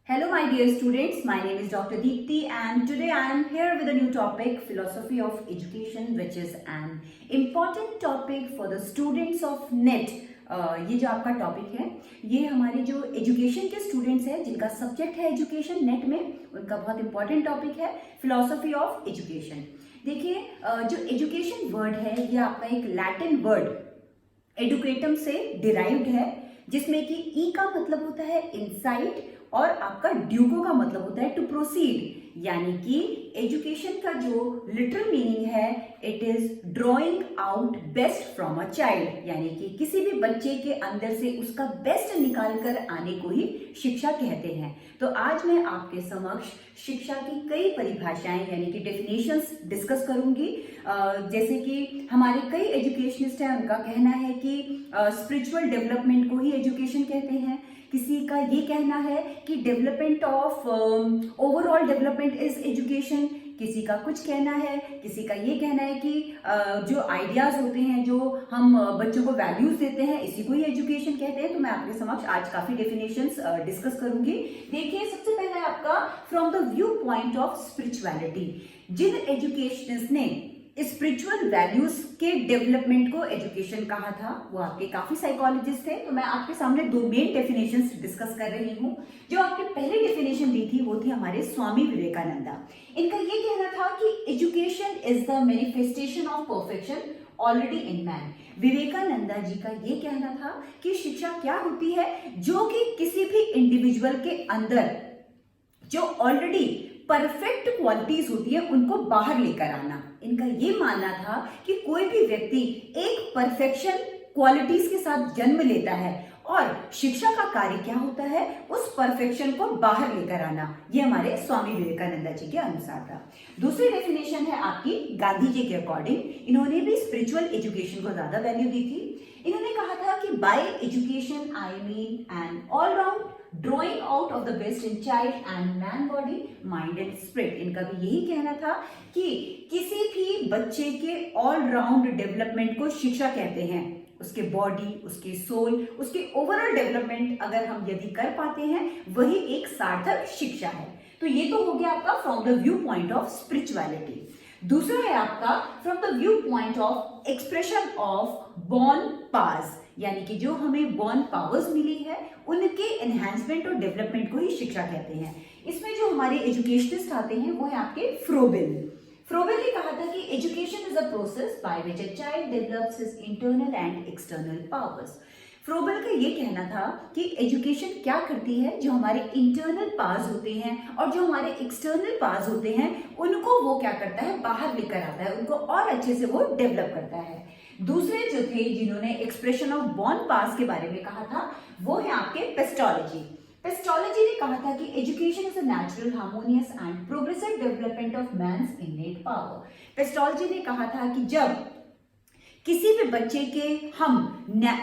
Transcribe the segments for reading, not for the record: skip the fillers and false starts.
Hello my dear students, my name is Dr. Deepti and today I am here with a new topic, philosophy of education, which is an important topic for the students of NET. ये जो आपका topic है ये हमारे जो education के students हैं जिनका सब्जेक्ट है एजुकेशन नेट में, उनका बहुत इंपॉर्टेंट टॉपिक है फिलॉसफी ऑफ एजुकेशन। देखिए जो एजुकेशन वर्ड है ये आपका एक लैटिन वर्ड एडुकेटम से डिराइव्ड है, जिसमें कि ई का मतलब होता है इनसाइट और आपका ड्यूको का मतलब होता है टू प्रोसीड, यानी कि एजुकेशन का जो लिटरल मीनिंग है it is drawing out best from a child, यानी कि किसी भी बच्चे के अंदर से उसका बेस्ट निकाल कर आने को ही शिक्षा कहते हैं। तो आज मैं आपके समक्ष शिक्षा की कई परिभाषाएं यानी कि डेफिनेशंस डिस्कस करूंगी। जैसे कि हमारे कई एजुकेशनिस्ट हैं, उनका कहना है कि स्पिरिचुअल डेवलपमेंट को ही एजुकेशन कहते हैं। किसी का ये कहना है कि development of overall development is education, किसी का कुछ कहना है, किसी का ये कहना है कि जो आइडियाज होते हैं जो हम बच्चों को वैल्यूज देते हैं इसी को ही एजुकेशन कहते हैं। तो मैं आपके समक्ष आज काफी डेफिनेशंस डिस्कस करूंगी। देखिए सबसे पहला है आपका from the viewpoint of spirituality. जिन एजुकेशनिस्ट ने स्पिरिचुअल वैल्यूज के डेवलपमेंट को एजुकेशन कहा था वो आपके काफी साइकोलॉजिस्ट थे। तो मैं आपके सामने दो मेन डेफिनेशंस डिस्कस कर रही हूँ। जो आपने पहले डेफिनेशन दी थी वो थी हमारे स्वामी विवेकानंदा। इनका ये कहना था कि education is the manifestation of perfection already in man. Vivekananda ji का ये कहना था कि शिक्षा क्या होती है, जो कि किसी भी इंडिविजुअल के अंदर जो ऑलरेडी परफेक्ट क्वालिटीज होती है उनको बाहर लेकर आना। इनका ये मानना था कि कोई भी व्यक्ति एक परफेक्शन क्वालिटीज के साथ जन्म लेता है और शिक्षा का कार्य क्या होता है उस परफेक्शन को बाहर लेकर आना। ये हमारे स्वामी विवेकानंदा जी के अनुसार था। दूसरी डेफिनेशन है आपकी गांधी जी के अकॉर्डिंग। इन्होंने भी स्पिरिचुअल एजुकेशन को ज्यादा वैल्यू दी थी। इन्होंने कहा था कि by education I mean an all round drawing out of the best in child and man body mind and spirit. इनका भी यही कहना था कि किसी भी बच्चे के ऑल राउंड डेवलपमेंट को शिक्षा कहते हैं। उसके बॉडी, उसके सोल, उसके ओवरऑल डेवलपमेंट अगर हम यदि कर पाते हैं वही एक सार्थक शिक्षा है। तो ये तो हो गया आपका from the viewpoint of spirituality. दूसरा है आपका from the viewpoint of expression of born powers, यानी कि जो हमें बॉर्न पावर्स मिली है उनके एनहांसमेंट और डेवलपमेंट को ही शिक्षा कहते हैं। इसमें जो हमारे एजुकेशनिस्ट आते हैं वो है आपके फ्रोबेल। फ्रोबेल ने कहा था कि education is a process by which a child develops his internal and external powers. Froebel का ये कहना था कि एजुकेशन क्या करती है, जो हमारे इंटरनल पावर्स होते हैं और जो हमारे एक्सटर्नल पावर्स होते हैं उनको वो क्या करता है बाहर लेकर आता है, उनको और अच्छे से वो डेवलप करता है। दूसरे जो थे जिन्होंने एक्सप्रेशन ऑफ बॉर्न पावर्स के बारे में कहा था वो है आपके पेस्टोलॉजी। पेस्टोलॉजी ने कहा था कि education is a natural harmonious and progressive development of man's innate power. Pestalozzi ने कहा था कि जब किसी भी बच्चे के हम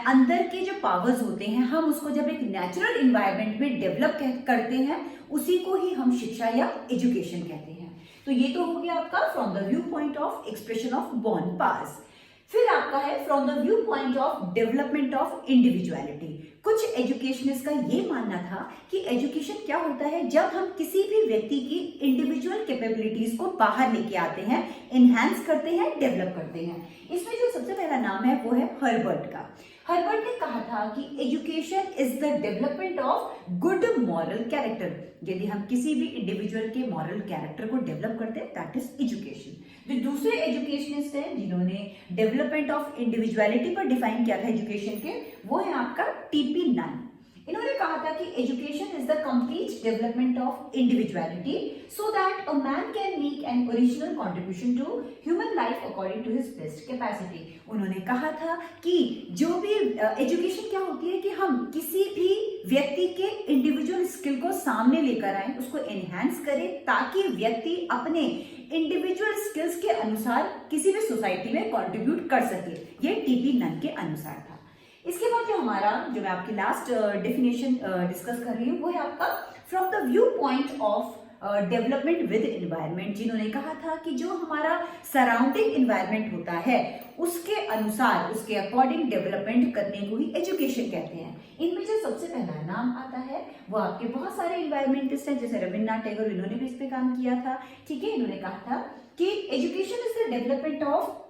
अंदर के जो पावर्स होते हैं हम उसको जब एक नेचुरल इन्वायरमेंट में डेवलप करते हैं उसी को ही हम शिक्षा या एजुकेशन कहते हैं। तो ये तो हो गया आपका from the viewpoint of expression of born powers. फिर आपका है from the viewpoint of development of individuality. कुछ एजुकेशनिस्ट का ये मानना था कि एजुकेशन क्या होता है जब हम किसी भी व्यक्ति की इंडिविजुअल कैपेबिलिटीज को बाहर लेके आते हैं, एनहांस करते हैं, डेवलप करते हैं। इसमें जो सबसे पहला नाम है वो है हर्बर्ट का। हर्बर्ट ने कहा था कि education is the development of good moral character. यदि हम किसी भी इंडिविजुअल के मॉरल कैरेक्टर को डेवलप करते हैं दैट इज एजुकेशन। जो दूसरे एजुकेशनिस्ट हैं जिन्होंने डेवलपमेंट ऑफ इंडिविजुअलिटी पर डिफाइन किया था एजुकेशन के वो है आपका टीपी नन। इन्होंने कहा था कि education is the complete development of individuality so that a man can make an original contribution to human life according to his best capacity. उन्होंने कहा था कि जो भी एजुकेशन क्या होती है कि हम किसी भी व्यक्ति के इंडिविजुअल स्किल को सामने लेकर आए, उसको एनहांस करें ताकि व्यक्ति अपने इंडिविजुअल स्किल्स के अनुसार किसी भी सोसाइटी में कंट्रीब्यूट कर सके। ये टीपी नन के अनुसार था। इसके बाद जो मैं आपकी लास्ट डेफिनेशन डिस्कस कर रही हूँ वो है आपका from the viewpoint of development with environment, जिन्होंने कहा था कि जो हमारा सराउंडिंग एनवायरनमेंट होता है उसके अनुसार, उसके अकॉर्डिंग डेवलपमेंट करने को ही एजुकेशन कहते हैं। इनमें जो सबसे पहला नाम आता है वो आपके बहुत सारे एनवायरमेंटिस्ट हैं, जैसे रविन्द्रनाथ टैगोर, इन्होंने भी इस पे काम किया था। ठीक है, इन्होंने कहा था कि education is the development of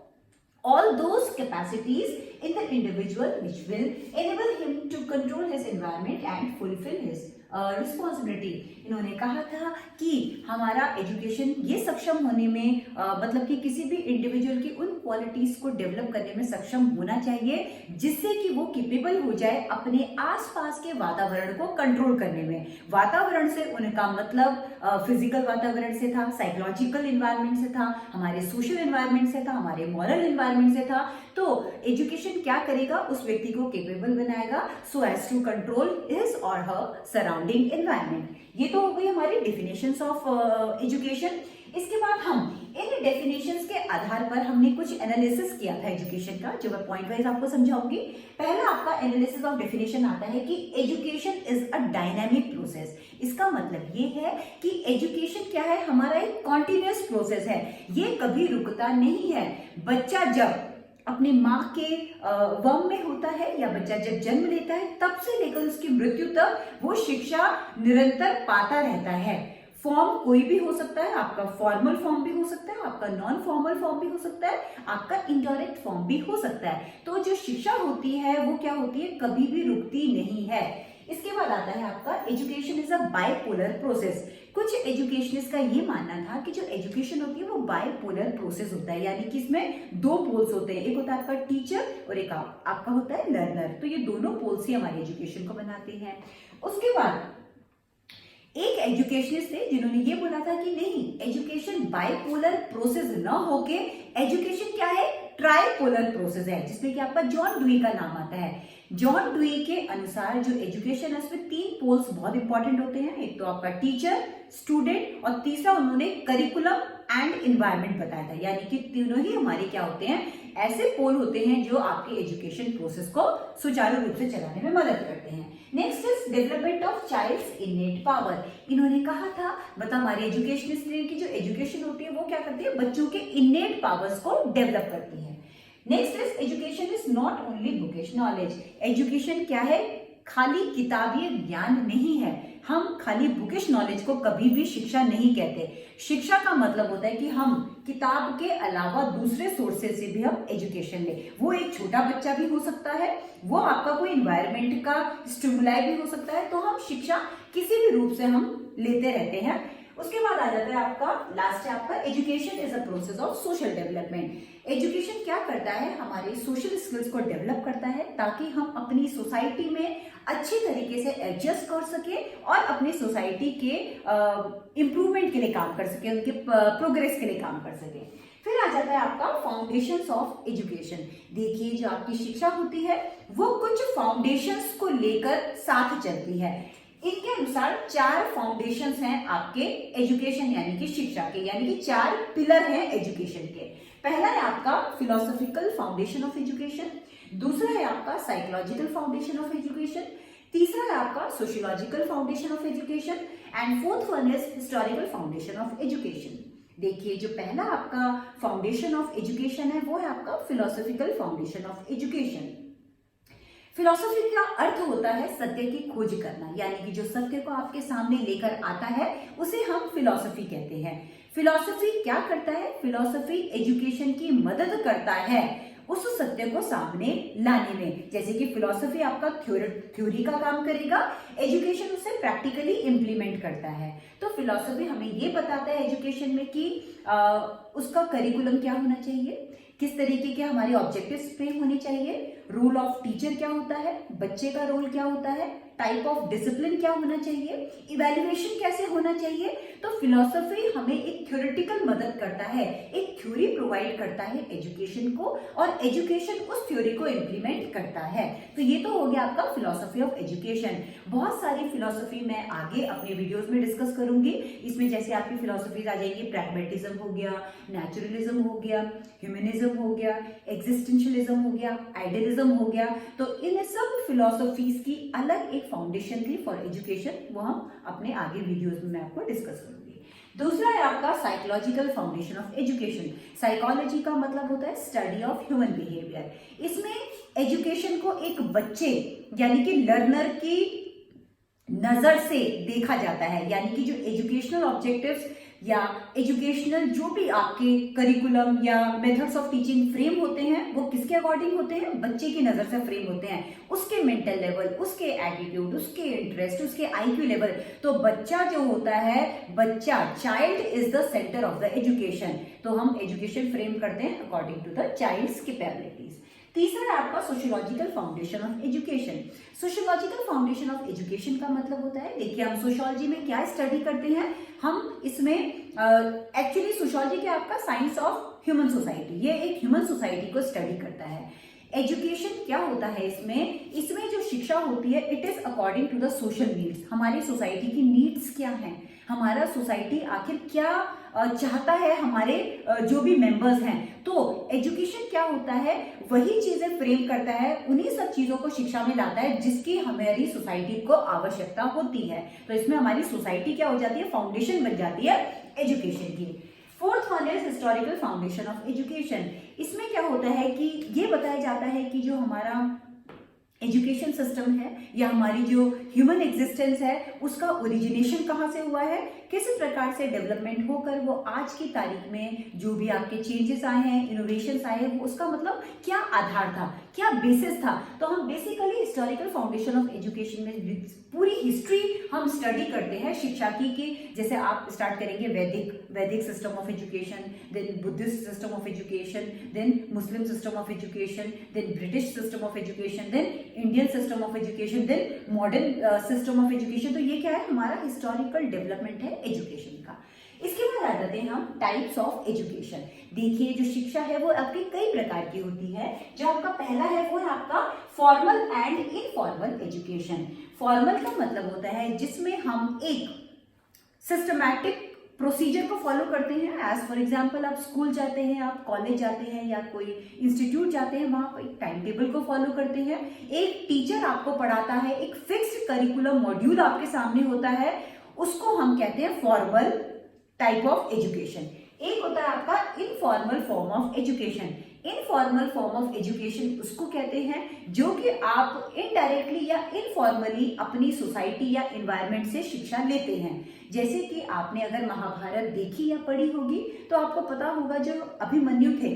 all those capacities in the individual which will enable him to control his environment and fulfill his responsibility. इन्होंने कहा था कि हमारा एजुकेशन ये सक्षम होने में मतलब कि किसी भी इंडिविजुअल की उन क्वालिटीज को डेवलप करने में सक्षम होना चाहिए जिससे कि वो कैपेबल हो जाए अपने आसपास के वातावरण को कंट्रोल करने में। वातावरण से उनका मतलब फिजिकल वातावरण से था, साइकोलॉजिकल एनवायरनमेंट से था, हमारे सोशल एनवायरनमेंट से था, हमारे मॉरल एनवायरनमेंट से था। तो एजुकेशन क्या करेगा, उस व्यक्ति को कैपेबल बनाएगा so as to control his और हर सराउंडिंग एनवायरनमेंट। ये तो हो गई हमारी डेफिनेशंस ऑफ एजुकेशन। इसके बाद हम इन डेफिनेशंस के आधार पर हमने कुछ एनालिसिस किया था एजुकेशन का, जो मैं पॉइंट वाइज आपको समझाऊंगी। पहला आपका एनालिसिस ऑफ डेफिनेशन आता है कि education is a dynamic process. इसका मतलब ये है कि एजुकेशन क्या है, हमारा एक कॉन्टिन्यूअस प्रोसेस है, ये कभी रुकता नहीं है। बच्चा जब अपने माँ के वम में होता है या बच्चा जब जन्म लेता है तब से लेकर उसकी मृत्यु तक वो शिक्षा निरंतर पाता रहता है। फॉर्म कोई भी हो सकता है, आपका फॉर्मल फॉर्म भी हो सकता है, आपका नॉन फॉर्मल फॉर्म भी हो सकता है, आपका इनडायरेक्ट फॉर्म भी हो सकता है। तो जो शिक्षा होती है वो क्या होती है, कभी भी रुकती नहीं है। इसके बाद आता है आपका education is a bipolar process. कुछ एजुकेशनिस्ट का ये मानना था कि जो एजुकेशन होती है वो बाइपोलर प्रोसेस होता है, यानी कि इसमें दो पोल्स होते हैं, एक होता है आपका टीचर और एक आपका होता है लर्नर। तो ये दोनों पोल्स ही हमारे एजुकेशन को बनाते हैं। उसके बाद एक एजुकेशनिस्ट थे जिन्होंने ये बोला था कि नहीं, एजुकेशन बाइपोलर प्रोसेस न होके एजुकेशन क्या है, ट्राइपोलर प्रोसेस है, जिसमें कि आपका जॉन डुई का नाम आता है। जॉन डुई के अनुसार जो एजुकेशन है उसमें तीन पोल्स बहुत इंपॉर्टेंट होते हैं, एक तो आपका टीचर, स्टूडेंट और तीसरा उन्होंने करिकुलम एंड एनवायरनमेंट बताया था। यानी कि तीनों ही हमारे क्या होते हैं, ऐसे पोल होते हैं जो आपके एजुकेशन प्रोसेस को सुचारू रूप से चलाने में मदद करते हैं। Next is development of child's innate power. इन्होंने कहा था, मतलब हमारे एजुकेशनिस्ट ने, कि जो एजुकेशन होती है वो क्या करती है, बच्चों के इनेट पावर्स को डेवलप करती है। Next is education is not only bookish knowledge. Education क्या है, खाली किताबी ज्ञान नहीं है। हम खाली बुकिश नॉलेज को कभी भी शिक्षा नहीं कहते। शिक्षा का मतलब होता है कि हम किताब के अलावा दूसरे सोर्सेज से भी हम एजुकेशन ले। वो एक छोटा बच्चा भी हो सकता है, वो आपका कोई इन्वायरमेंट का स्टिमुलाई भी हो सकता है। तो हम शिक्षा किसी भी रूप से हम लेते रहते हैं। उसके बाद आ जाता है आपका लास्ट है आपका education is a process of social development. Education क्या करता है, हमारे सोशल स्किल्स को डेवलप करता है ताकि हम अपनी सोसाइटी में अच्छी तरीके से एडजस्ट कर सके और अपनी सोसाइटी के इम्प्रूवमेंट के लिए काम कर सके, उनके प्रोग्रेस के लिए काम कर सके। फिर आ जाता है आपका फाउंडेशंस ऑफ एजुकेशन। देखिए, जो आपकी शिक्षा होती है वो कुछ फाउंडेशंस को लेकर साथ चलती है। इनके अनुसार 4 फाउंडेशंस हैं आपके एजुकेशन यानी कि शिक्षा के, यानी कि 4 पिलर हैं एजुकेशन के। पहला है आपका फिलोसॉफिकल फाउंडेशन ऑफ एजुकेशन, दूसरा है आपका साइकोलॉजिकल फाउंडेशन ऑफ एजुकेशन, तीसरा है आपका sociological foundation of education and fourth one is historical foundation of education. देखिए, जो पहला आपका फाउंडेशन ऑफ एजुकेशन है वो है आपका philosophical foundation of education. Philosophy का अर्थ होता है सत्य की खोज करना, यानी कि जो सत्य को आपके सामने लेकर आता है उसे हम फिलॉसफी कहते हैं। फिलॉसफी क्या करता है, फिलॉसफी एजुकेशन की मदद करता है उस सत्य को सामने लाने में। जैसे कि फिलॉसफी आपका थ्योरी का काम करेगा, एजुकेशन उसे प्रैक्टिकली इंप्लीमेंट करता है। तो फिलॉसफी हमें ये बताता है एजुकेशन में कि उसका करिकुलम क्या होना चाहिए, किस तरीके के हमारे ऑब्जेक्टिव्स फ्रेम होने चाहिए, रोल ऑफ टीचर क्या होता है, बच्चे का रोल क्या होता है, टाइप ऑफ डिसिप्लिन क्या होना चाहिए, इवैल्यूएशन कैसे होना चाहिए। तो फिलॉसफी हमें एक थ्योरेटिकल मदद करता है, एक थ्योरी प्रोवाइड करता है एजुकेशन को, और एजुकेशन उस थ्योरी को इंप्लीमेंट करता है। तो ये तो हो गया आपका फिलॉसफी ऑफ एजुकेशन। बहुत सारी फिलॉसफी मैं आगे अपने वीडियोस में डिस्कस करूंगी। इसमें जैसे आपकी फिलॉसफीज आ जाएंगी, प्रैग्मेटिज्म हो गया, नेचुरलिज्म हो गया, ह्यूमनिज्म हो गया, एग्जिस्टेंशियलिज्म हो गया, आइडियलिज्म हो गया। तो इन सब फिलॉसफीज की अलग एक फाउंडेशन थी फॉर एजुकेशन, वो हम अपने आगे वीडियोस में मैं आपको डिस्कस करूंगी। दूसरा है आपका psychological foundation of education. Psychology का मतलब होता है स्टडी ऑफ ह्यूमन बिहेवियर। इसमें एजुकेशन को एक बच्चे यानी कि लर्नर की नजर से देखा जाता है, यानी कि जो एजुकेशनल ऑब्जेक्टिव्स या एजुकेशनल जो भी आपके करिकुलम या मेथड्स ऑफ टीचिंग फ्रेम होते हैं वो किसके अकॉर्डिंग होते हैं, बच्चे की नजर से फ्रेम होते हैं, उसके मेंटल लेवल, उसके एटीट्यूड, उसके इंटरेस्ट, उसके आईक्यू लेवल। तो बच्चा जो होता है, बच्चा child is the centre of the education. तो हम एजुकेशन फ्रेम करते हैं according to the child's capabilities. तीसरा है आपका sociological foundation of education. Sociological foundation of education का मतलब होता है, देखिए हम सोशियोलॉजी में क्या स्टडी करते हैं, हम इसमें एक्चुअली सोशियोलॉजी क्या आपका साइंस ऑफ ह्यूमन सोसाइटी, ये एक ह्यूमन सोसाइटी को स्टडी करता है। एजुकेशन क्या होता है इसमें जो शिक्षा होती है it is according to the social needs. हमारी सोसाइटी की नीड्स क्या हैं, हमारा सोसाइटी आखिर क्या चाहता है, हमारे जो भी मेंबर्स हैं। तो एजुकेशन क्या होता है, वही चीजें फ्रेम करता है, उन्हीं सब चीजों को शिक्षा में लाता है जिसकी हमारी सोसाइटी को आवश्यकता होती है। तो इसमें हमारी सोसाइटी क्या हो जाती है, फाउंडेशन बन जाती है एजुकेशन की। Fourth one is historical foundation of education. इसमें क्या होता है कि ये बताया जाता है कि जो हमारा एजुकेशन सिस्टम है या हमारी जो ह्यूमन एग्जिस्टेंस है उसका ओरिजिनेशन कहाँ से हुआ है, किस प्रकार से डेवलपमेंट होकर वो आज की तारीख में जो भी आपके चेंजेस आए हैं, इनोवेशंस आए हैं, उसका मतलब क्या आधार था, क्या बेसिस था। तो हम basically historical foundation of education में पूरी हिस्ट्री हम स्टडी करते हैं शिक्षा की जैसे आप स्टार्ट करेंगे Vedic system of education, then Buddhist system of education, then Muslim system of education, then British system of education, then Indian system of education, then modern system of education. तो ये क्या है, हमारा हिस्टोरिकल डेवलपमेंट है education का। इसके बाद आ जाते हैं हम टाइप्स ऑफ एजुकेशन। देखिए जो शिक्षा है वो आपकी कई प्रकार की होती है। जो आपका पहला है वो है आपका formal and informal education. Formal का मतलब होता है जिसमें हम एक सिस्टमैटिक प्रोसीजर को फॉलो करते हैं। एज फॉर एग्जाम्पल आप स्कूल जाते हैं, आप कॉलेज जाते हैं या कोई इंस्टीट्यूट जाते हैं, वहां पर एक टाइम टेबल को फॉलो करते हैं, एक टीचर आपको पढ़ाता है, एक फिक्स्ड करिकुलम मॉड्यूल आपके सामने होता है, उसको हम कहते हैं फॉर्मल टाइप ऑफ एजुकेशन। एक होता है आपका informal form of education. Informal form of education उसको कहते हैं जो कि आप इनडायरेक्टली या इनफॉर्मली अपनी सोसाइटी या एनवायरनमेंट से शिक्षा लेते हैं। जैसे कि आपने अगर महाभारत देखी या पढ़ी होगी तो आपको पता होगा जो अभिमन्यु थे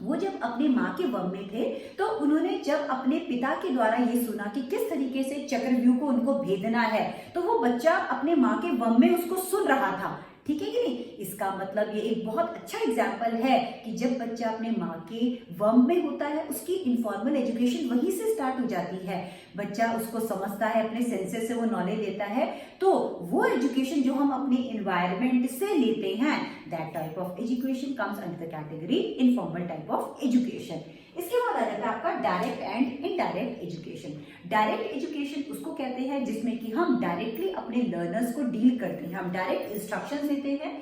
वो जब अपने माँ के वम में थे तो उन्होंने जब अपने पिता के द्वारा ये सुना कि किस तरीके से चक्रव्यूह को उनको भेदना है तो वो बच्चा अपने माँ के वम में उसको सुन रहा था। ठीक है कि नहीं, इसका मतलब ये एक बहुत अच्छा एग्जाम्पल है कि जब बच्चा अपने माँ के वम में होता है उसकी इनफॉर्मल एजुकेशन वहीं से स्टार्ट हो जाती है। बच्चा उसको समझता है, अपने सेंसेस से वो नॉलेज लेता है। तो वो एजुकेशन जो हम अपने एनवायरनमेंट से लेते हैं that type of education comes under the category informal type of education. इसके बाद आ जाता है आपका direct and indirect education. Direct education उसको कहते हैं जिसमें कि हम डायरेक्टली अपने लर्नर्स को डील करते हैं, हम डायरेक्ट इंस्ट्रक्शंस देते हैं।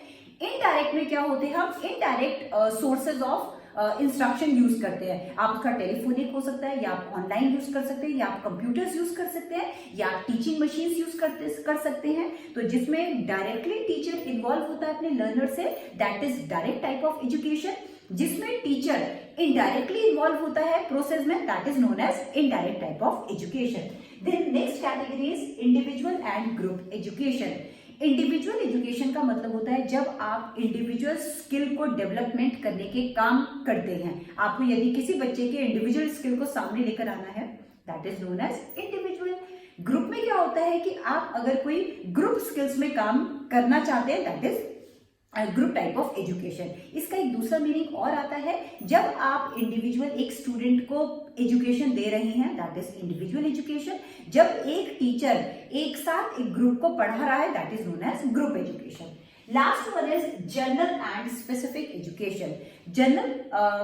इनडायरेक्ट में क्या होते हैं, हम indirect sources of instruction use करते हैं। आप उसका टेलीफोनिक हो सकता है या आप ऑनलाइन यूज कर सकते हैं या आप कंप्यूटर्स यूज कर सकते हैं या आप टीचिंग मशीन्स यूज कर सकते हैं। तो जिसमें डायरेक्टली टीचर इन्वॉल्व होता है अपने लर्नर से that is direct type of education. जिसमें टीचर इनडायरेक्टली इन्वॉल्व होता है प्रोसेस में that is known as indirect type of education. Then next category is individual and group education. Individual education का मतलब होता है जब आप इंडिविजुअल स्किल को डेवलपमेंट करने के काम करते हैं। आपको यदि किसी बच्चे के इंडिविजुअल स्किल को सामने लेकर आना है that is known as individual. Group में क्या होता है कि आप अगर कोई ग्रुप स्किल्स में काम करना चाहते हैं that is group type of education. इसका एक दूसरा मीनिंग और आता है जब आप इंडिविजुअल एक स्टूडेंट को एजुकेशन दे रहे हैं दैट इज इंडिविजुअल एजुकेशन। जब एक टीचर एक साथ एक ग्रुप को पढ़ा रहा है that is known as group education. Last one is general and specific education. General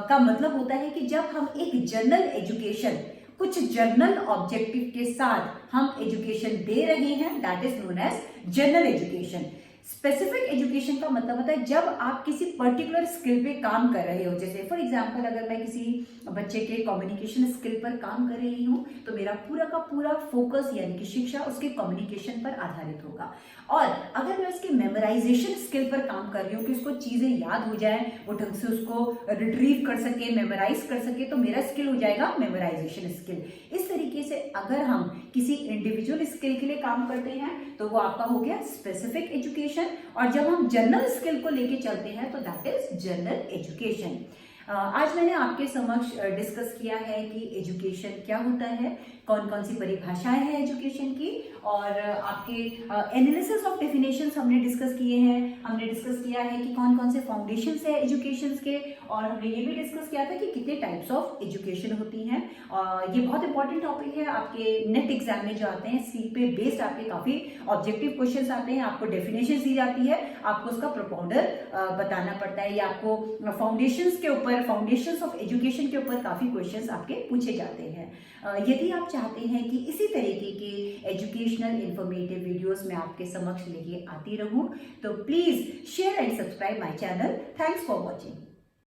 का मतलब होता है कि जब हम एक जनरल एजुकेशन कुछ जनरल ऑब्जेक्टिव के साथ हम एजुकेशन दे रहे हैं that is known as general education. Specific education का मतलब होता है जब आप किसी पर्टिकुलर स्किल पे काम कर रहे हो। जैसे फॉर एग्जांपल अगर मैं किसी बच्चे के कम्युनिकेशन स्किल पर काम कर रही हूँ तो मेरा पूरा का पूरा फोकस यानी कि शिक्षा उसके कम्युनिकेशन पर आधारित होगा। और अगर मैं उसके मेमोराइजेशन स्किल पर काम कर रही हूँ कि उसको चीजें याद हो जाए, वो ढंग से उसको रिट्रीव कर सके, मेमोराइज कर सके, तो मेरा स्किल हो जाएगा मेमोराइजेशन स्किल। इस तरीके से अगर हम किसी इंडिविजुअल स्किल के लिए काम करते हैं तो वो आपका हो गया स्पेसिफिक एजुकेशन, और जब हम जनरल स्किल को लेके चलते हैं तो दैट इज जनरल एजुकेशन। आज मैंने आपके समक्ष डिस्कस किया है कि एजुकेशन क्या होता है, कौन कौन सी परिभाषाएं हैं एजुकेशन की, और आपके एनालिसिस ऑफ डेफिनेशंस हमने डिस्कस किए हैं। हमने डिस्कस किया है कि कौन कौन से फाउंडेशंस है एजुकेशन के, और हमने ये भी डिस्कस किया था कि कितने टाइप्स ऑफ एजुकेशन होती हैं। ये बहुत इंपॉर्टेंट टॉपिक है, आपके नेट एग्जाम में जो आते हैं सी पे बेस्ड आपके काफी ऑब्जेक्टिव क्वेश्चंस आते हैं, आपको डेफिनेशन दी जाती है, आपको उसका प्रोपाउंडर बताना पड़ता है, या आपको फाउंडेशंस के ऊपर, फाउंडेशंस ऑफ एजुकेशन के ऊपर काफी क्वेश्चंस आपके पूछे जाते हैं। यदि आप चाहते हैं कि इसी तरीके के एजुकेशनल इंफॉर्मेटिव वीडियोस मैं आपके समक्ष लेके आती रहूं तो please share and subscribe my channel. Thanks for watching.